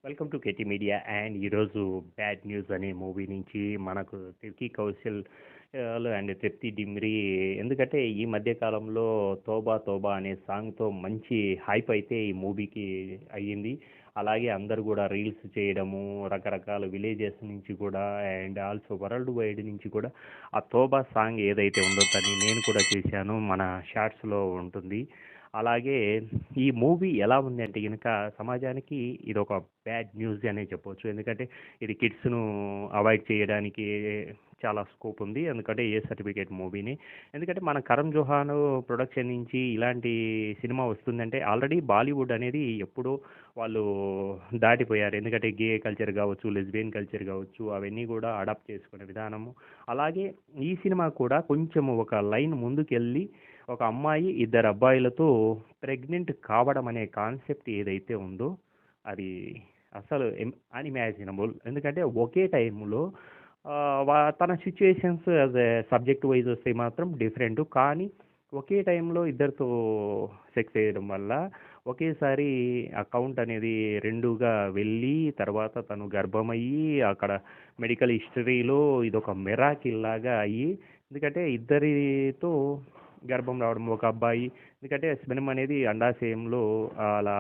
Welcome to KT media and ఈరోజు bad news అనే movie నుంచి మనకు తిర్కీ కౌశల్ అండ్ తృప్తి డిమ్రీ. ఎందుకంటే ఈ మధ్య కాలంలో తోబా తోబా అనే సాంగ్తో మంచి హైప్ అయితే ఈ మూవీకి అయ్యింది. అలాగే అందరూ కూడా రీల్స్ చేయడము, రకరకాల విలేజెస్ నుంచి కూడా అండ్ ఆల్సో వరల్డ్ వైడ్ నుంచి కూడా ఆ తోబా సాంగ్ ఏదైతే ఉందో దాన్ని నేను కూడా చేశాను, మన షార్ట్స్లో ఉంటుంది. అలాగే ఈ మూవీ ఎలా ఉంది అంటే గనుక సమాజానికి ఇదొక బ్యాడ్ న్యూస్ అనే చెప్పొచ్చు. ఎందుకంటే ఇది కిడ్స్‌ను అవాయిడ్ చేయడానికి చాలా స్కోప్ ఉంది. ఎందుకంటే ఏ సర్టిఫికేట్ మూవీని. ఎందుకంటే మన 'కరణ్ జోహార్' ప్రొడక్షన్ నుంచి ఇలాంటి సినిమా వస్తుందంటే ఆల్రెడీ బాలీవుడ్ అనేది ఎప్పుడో వాళ్ళు దాటిపోయారు. ఎందుకంటే గే కల్చర్ కావచ్చు, లెస్బియన్ కల్చర్ కావచ్చు, అవన్నీ కూడా అడాప్ట్ చేసుకునే విధానము. అలాగే ఈ సినిమా కూడా కొంచెం ఒక లైన్ ముందుకెళ్ళి ఒక అమ్మాయి ఇద్దరు అబ్బాయిలతో ప్రెగ్నెంట్ కావడం అనే కాన్సెప్ట్ ఏదైతే ఉందో అది అసలు అన్‌ఇమాజినబుల్. ఎందుకంటే ఒకే టైంలో తన situations as a subject wise వస్తే మాత్రం డిఫరెంట్. కానీ ఒకే టైంలో ఇద్దరితో సెక్స్ చేయడం వల్ల ఒకేసారి అకౌంట్ అనేది రెండుగా వెళ్ళి తర్వాత తను గర్భమయ్యి అక్కడ మెడికల్ హిస్టరీలో ఇదొక మిరాకిల్ లాగా అయ్యి, ఎందుకంటే ఇద్దరితో గర్భం రావడం ఒక అబ్బాయి. ఎందుకంటే స్పెర్మ్ అనేది అండాశయంలో అలా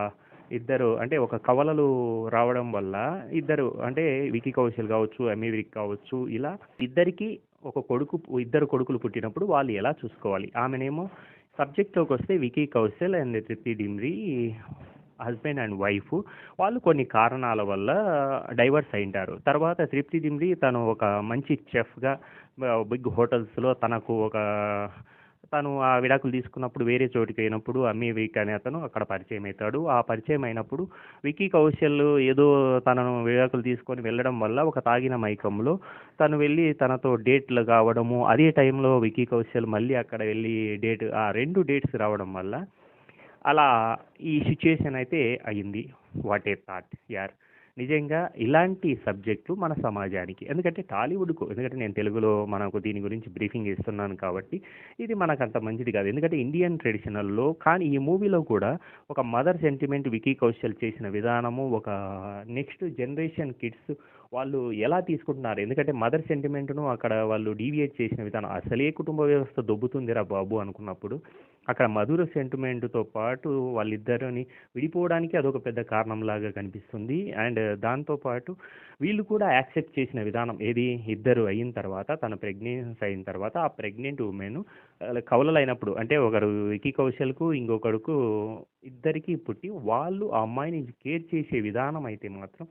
ఇద్దరు అంటే ఒక కవలలు రావడం వల్ల ఇద్దరు అంటే వికీ కౌశల్ కావచ్చు, ఎమీ విర్క్ కావచ్చు, ఇలా ఇద్దరికి ఒక కొడుకు ఇద్దరు కొడుకులు పుట్టినప్పుడు వాళ్ళు ఎలా చూసుకోవాలి. ఆమెనేమో సబ్జెక్ట్లోకి వస్తే వికీ కౌశల్ అండ్ తృప్తి డిమ్రీ హస్బెండ్ అండ్ వైఫ్. వాళ్ళు కొన్ని కారణాల వల్ల డైవర్స్ అయింటారు. తర్వాత తృప్తి డిమ్రీ తను ఒక మంచి చెఫ్గా బిగ్ హోటల్స్లో తను ఆ విడాకులు తీసుకున్నప్పుడు వేరే చోటికి అయినప్పుడు అమ్మీ విక్ అనే అతను అక్కడ పరిచయం అవుతాడు. ఆ పరిచయం అయినప్పుడు వికీ కౌశల్ ఏదో తనను విడాకులు తీసుకొని వెళ్ళడం వల్ల ఒక తాగిన మైకంలో తను వెళ్ళి తనతో డేట్లు కావడము, అదే టైంలో వికీ కౌశల్ మళ్ళీ అక్కడ వెళ్ళి ఆ 2 డేట్స్ రావడం వల్ల అలా ఈ సిచ్యుయేషన్ అయితే అయింది. వాట్ ఏ థాట్ యార్! నిజంగా ఇలాంటి సబ్జెక్టులు మన సమాజానికి, ఎందుకంటే టాలీవుడ్‌కు, ఎందుకంటే నేను తెలుగులో మనకు దీని గురించి బ్రీఫింగ్ ఇస్తున్నాను కాబట్టి ఇది మనకంత మంచిది కాదు. ఎందుకంటే ఇండియన్ ట్రెడిషనల్‌లో కానీ ఈ మూవీలో కూడా ఒక మదర్ సెంటిమెంట్ వికీ కౌశల్ చేసిన విధానము, ఒక నెక్స్ట్ జనరేషన్ కిడ్స్ వాళ్ళు ఎలా తీసుకుంటున్నారు. ఎందుకంటే మదర్ సెంటిమెంట్‌ను అక్కడ వాళ్ళు డీవియేట్ చేసిన విధానం, అసలే కుటుంబ వ్యవస్థ దొబ్బుతుందిరా బాబు అనుకున్నప్పుడు అక్కడ మధుర సెంటిమెంట్‌తో పాటు వాళ్ళిద్దరిని విడిపోవడానికి అదొక పెద్ద కారణంలాగా కనిపిస్తుంది. అండ్ దాంతో పాటు వీళ్ళు కూడా యాక్సెప్ట్ చేసిన విధానం ఏది, ఇద్దరు అయిన తర్వాత తన ప్రెగ్నెన్సీ అయిన తర్వాత ఆ ప్రెగ్నెంట్ ఉమెన్ కవలలైనప్పుడు అంటే ఒకరు వికీ కౌశల్‌కు ఇంకొకడుకు ఇద్దరికీ పుట్టి వాళ్ళు ఆ అమ్మాయిని కేర్ చేసే విధానం అయితే మాత్రం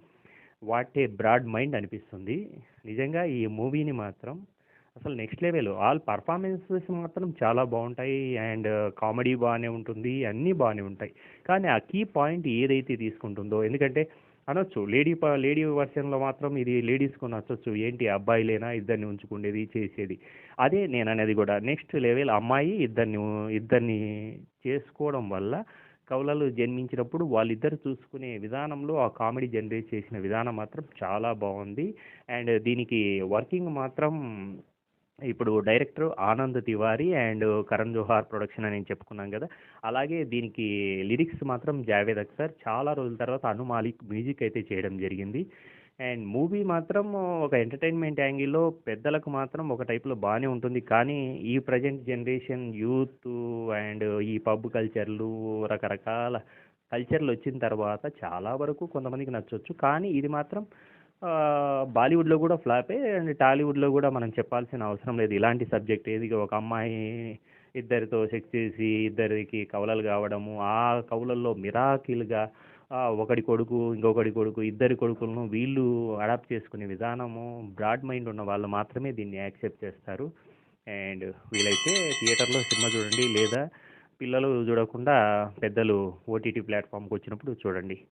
వాట్ ఏ బ్రాడ్ మైండ్ అనిపిస్తుంది. నిజంగా ఈ మూవీని మాత్రం అసలు నెక్స్ట్ లెవెల్. ఆల్ పర్ఫార్మెన్సెస్ మాత్రం చాలా బాగుంటాయి అండ్ కామెడీ బాగానే ఉంటుంది, అన్నీ బాగానే ఉంటాయి. కానీ ఆ కీ పాయింట్ ఏదైతే తీసుకుంటుందో, ఎందుకంటే అనొచ్చు లేడీ వర్షన్లో మాత్రం ఇది లేడీస్కు నచ్చొచ్చు, ఏంటి అబ్బాయిలేనా ఇద్దరిని ఉంచుకునేది చేసేది. అదే నేను అనేది కూడా నెక్స్ట్ లెవెల్. అమ్మాయి ఇద్దరిని చేసుకోవడం వల్ల కవలలు జన్మించినప్పుడు వాళ్ళిద్దరు చూసుకునే విధానంలో ఆ కామెడీ జనరేట్ చేసిన విధానం మాత్రం చాలా బాగుంది. అండ్ దీనికి వర్కింగ్ మాత్రం ఇప్పుడు director Anand Tiwari and Karan Johar production అని చెప్పుకున్నాం కదా. అలాగే దీనికి లిరిక్స్ మాత్రం జావేద్ అఖ్తర్. చాలా రోజుల తర్వాత అను మాలిక్ మ్యూజిక్ అయితే చేయడం జరిగింది. అండ్ మూవీ మాత్రం ఒక ఎంటర్టైన్మెంట్ యాంగిల్లో పెద్దలకు మాత్రం ఒక టైప్లో బాగానే ఉంటుంది. కానీ ఈ ప్రజెంట్ జనరేషన్ యూత్ అండ్ ఈ పబ్ కల్చర్లు, రకరకాల కల్చర్లు వచ్చిన తర్వాత చాలా వరకు కొంతమందికి నచ్చొచ్చు. కానీ ఇది మాత్రం బాలీవుడ్లో కూడా ఫ్లాపే అండ్ టాలీవుడ్లో కూడా మనం చెప్పాల్సిన అవసరం లేదు. ఇలాంటి సబ్జెక్ట్ ఏది, ఒక అమ్మాయి ఇద్దరితో సెక్స్ చేసి ఇద్దరికి కవలలు కావడము, ఆ కవలల్లో మిరాకిల్గా ఒకడి కొడుకు ఇంకొకడి కొడుకు ఇద్దరి కొడుకులను వీళ్ళు అడాప్ట్ చేసుకునే విధానము, బ్రాడ్ మైండ్ ఉన్న వాళ్ళు మాత్రమే దీన్ని యాక్సెప్ట్ చేస్తారు. అండ్ వీలైతే థియేటర్లో సినిమా చూడండి, లేదా పిల్లలు చూడకుండా పెద్దలు ఓటీటీ ప్లాట్ఫామ్కి వచ్చినప్పుడు చూడండి.